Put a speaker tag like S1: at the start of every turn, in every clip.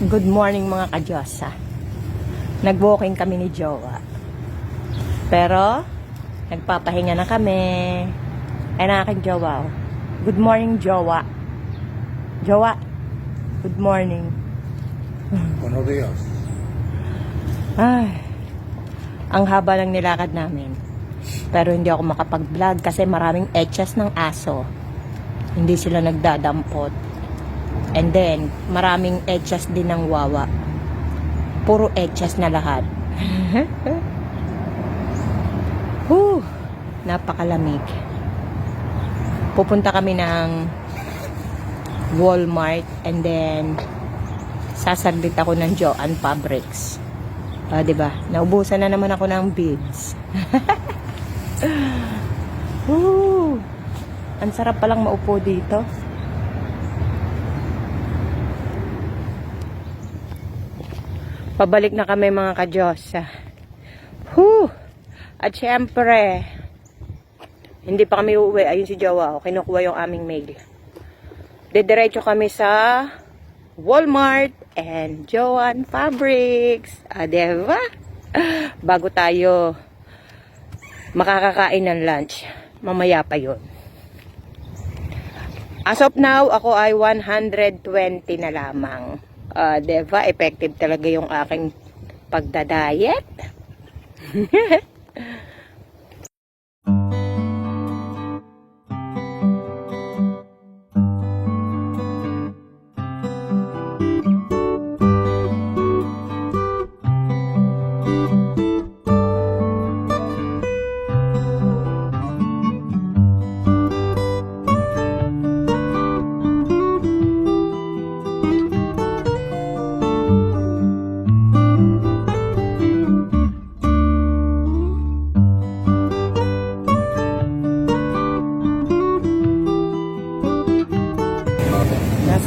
S1: Good morning mga ka-Diyosa. Nag-walking kami ni Jowa. Pero, nagpapahinga na kami. Ay na aking Jowa. Good morning, Jowa. Jowa, good morning.
S2: Buenos días.
S1: Ay, ang haba ng nilakad namin. Pero hindi ako makapag-vlog kasi maraming etchas ng aso. Hindi sila nagdadampot. And then, maraming etchas din ng wawa. Puro etchas na lahat. Napakalamig. Pupunta kami ng Walmart and then sasabit ako ng Joann Fabrics. Diba? Naubusan na naman ako ng beads. Ang sarap palang maupo dito. Pabalik na kami mga ka-Diyosa. At syempre, hindi pa kami uuwi. Ayun si Jowa. Kinukuha yung aming mail. Didiretso kami sa Walmart and Joann Fabrics. Diba? Bago tayo makakakain ng lunch. Mamaya pa yun. As of now, ako ay 120 na lamang. Diba? Effective talaga yung aking pagdadayet.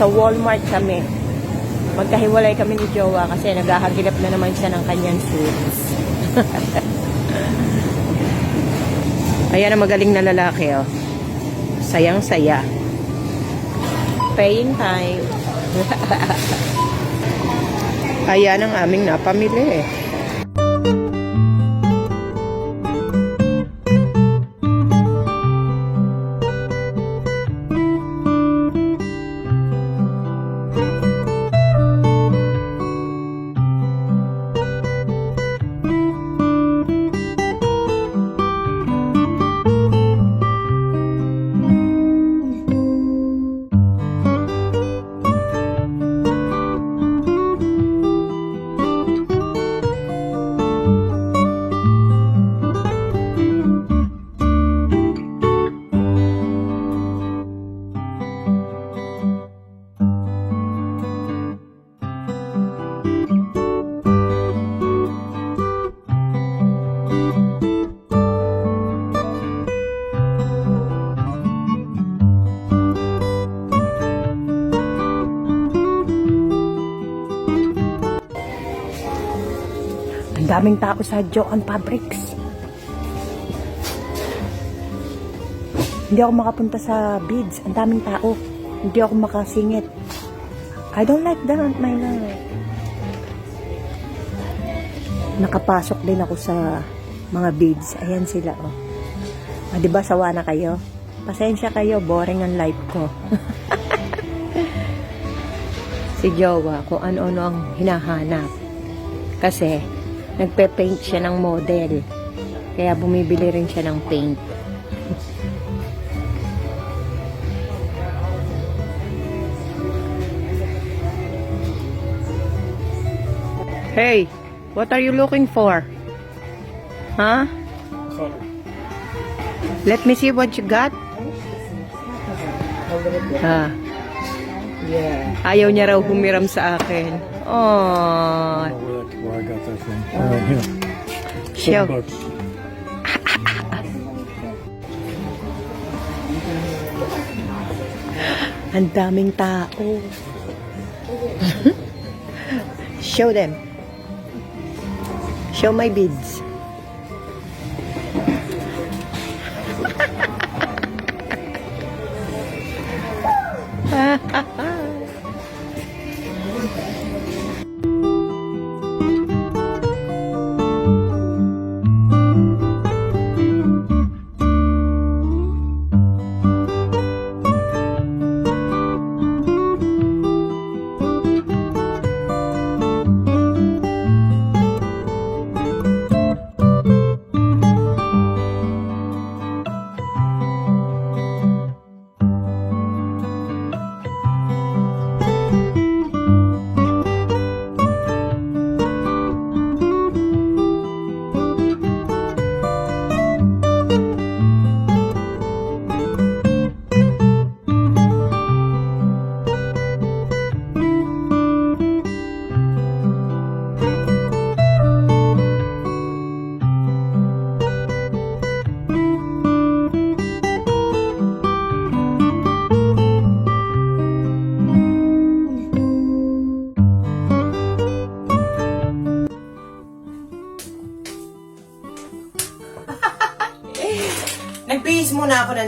S1: Sa Walmart kami. Magkahiwalay kami ni Jowa kasi naghahagilap na naman siya ng kanyang suits. Ayan ang magaling na lalaki, oh. Sayang-saya. Paying time. Ayan ang aming napamili, eh. Daming tao sa Joann Fabrics. Hindi ako makapunta sa beads. Ang daming tao. Hindi ako makasingit. I don't like that, my love. Nakapasok din ako sa mga beads. Ayan sila, oh. Diba sawa na kayo? Pasensya kayo, boring ang life ko. Si Jowa, kung ano-ano ang hinahanap. Kasi nagpe-paint siya ng model. Kaya bumibili rin siya ng paint. Hey, what are you looking for? Huh? Let me see what you got. Ayaw niya raw humiram sa akin. Oh.
S2: Where I got that from. Here.
S1: Show.
S2: $7.
S1: Ang daming tao. Show them. Show my beads.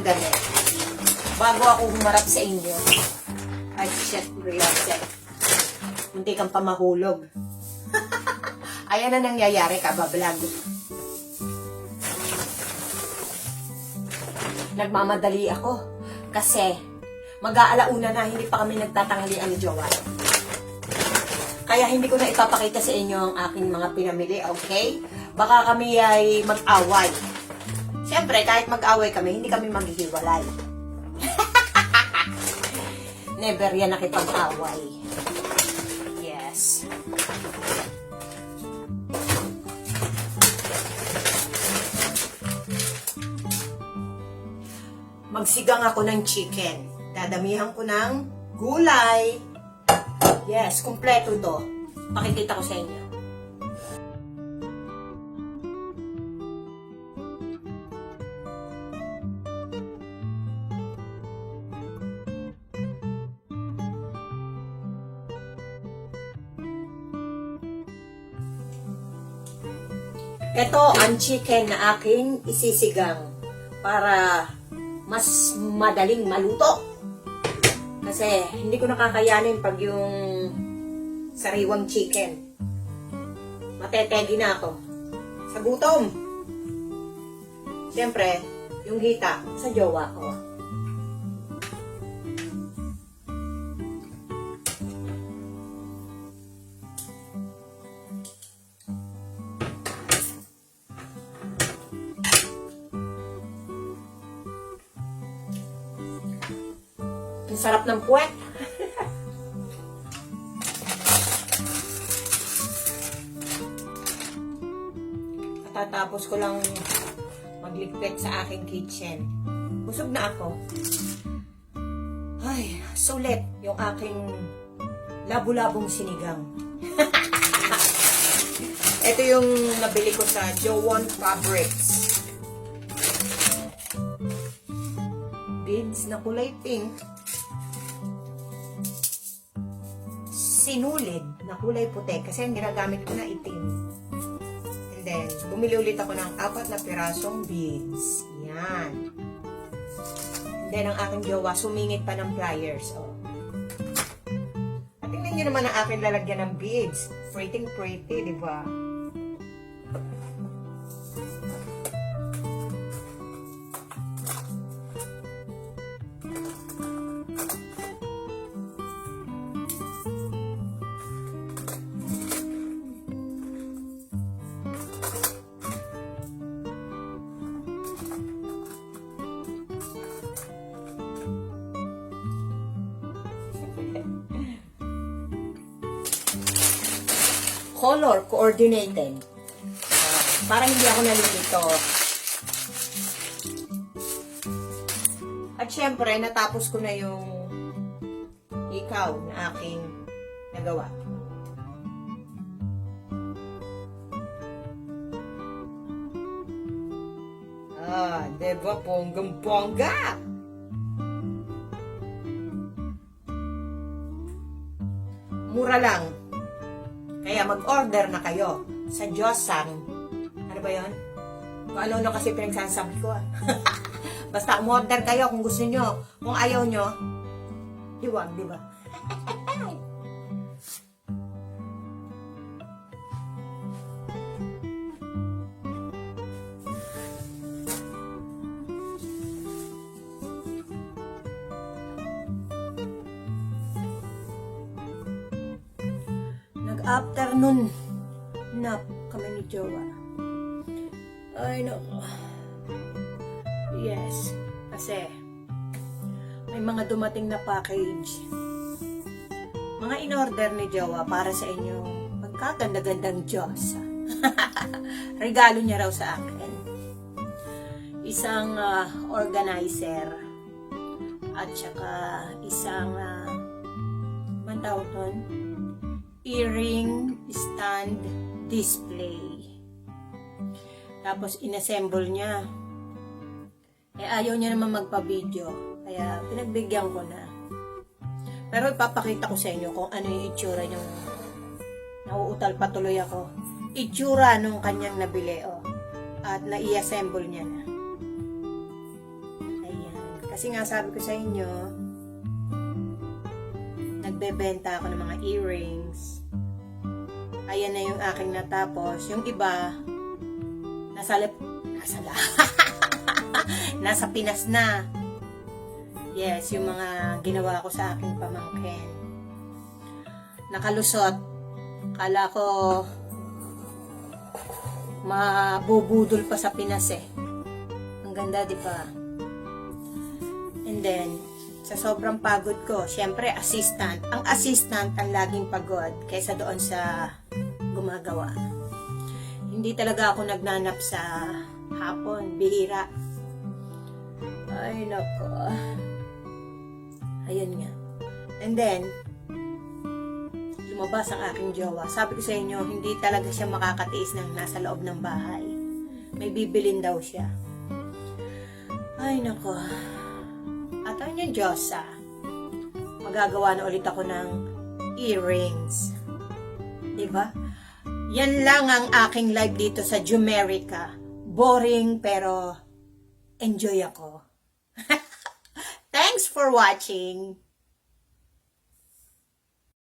S1: sandali. Bago ako humarap sa inyo. Ay, shit, relax. Munti kang pa mahulog. Ayan na nangyayari ka, bablog. Nagmamadali ako. Kasi, mag-aalauna na, hindi pa kami nagtatanghalian ni Jowa. Kaya hindi ko na ipapakita sa inyo ang aking mga pinamili, okay? Baka kami ay mag-away. Siyempre, kahit mag-away kami, hindi kami maghihiwalay. Never yan nakipag-away. Yes. Magsigang ako ng chicken. Dadamihan ko ng gulay. Yes, kumpleto to. Pakikita ko sa inyo. Ito ang chicken na aking isisigang para mas madaling maluto. Kasi hindi ko nakakayanin pag yung sariwang chicken. Matetegi na ako. Sa gutom. Siyempre, yung hita sa jowa ko. Ang sarap ng puwet. Katatapos ko lang magligpit sa aking kitchen. Busog na ako. Ay, sulit yung aking labu-labong sinigang. Ito yung nabili ko sa Jowan Fabrics. Beads na kulay pink. Sinulid na kulay puti kasi ang ginagamit ko na itim. And then, bumili ulit ako ng 4 na pirasong beads. Yan. And then, ang aking jowa, sumingit pa ng pliers. Oh. At tingnan nyo naman ang aking lalagyan ng beads. Pretty, di ba? Color coordinated. Para hindi ako nalilito. At syempre, natapos ko na yung ikaw na aking nagawa. Diba? Ponggang-pongga! Mura lang. Kaya mag-order na kayo sa Joseon. Ano ba yun? Kung ano kasi pinagsasabi ko. Basta umorder kayo kung gusto nyo. Kung ayaw nyo, iwag, di ba? Afternoon nap kami ni Jowa. Ay, no. Yes. Kasi may mga dumating na package. Mga in-order ni Jowa para sa inyong pagkaganda-gandang Diyos. Regalo niya raw sa akin. Isang organizer at saka isang mantawton earring stand display. Tapos inassemble niya. Ayaw niya naman magpa-video. Kaya pinagbigyan ko na. Pero ipapakita ko sa inyo kung ano yung itsura yung nauutal patuloy ako. Itsura nung kanyang nabili. At na-i-assemble niya na. Ayan. Kasi nga sabi ko sa inyo, nagbebenta ako ng mga earrings. Ayan na yung aking natapos. Yung iba, nasa Pinas na. Yes, yung mga ginawa ko sa aking pamangkin. Nakalusot. Kala ko mabubudol pa sa Pinas eh. Ang ganda, di ba? And then, sa sobrang pagod ko, syempre assistant. Ang assistant ang laging pagod kaysa doon sa gumagawa. Hindi talaga ako nagnanap sa hapon, bihira. Ay, nako. Ayan nga. And then, lumabas ang aking jowa. Sabi ko sa inyo, hindi talaga siya makakatiis ng nasa loob ng bahay. May bibilin daw siya. Ay, nako. At ang yung Diyosa, magagawa na ulit ako ng earrings. Diba? Yan lang ang aking live dito sa Jumerica. Boring pero enjoy ako. Thanks for watching.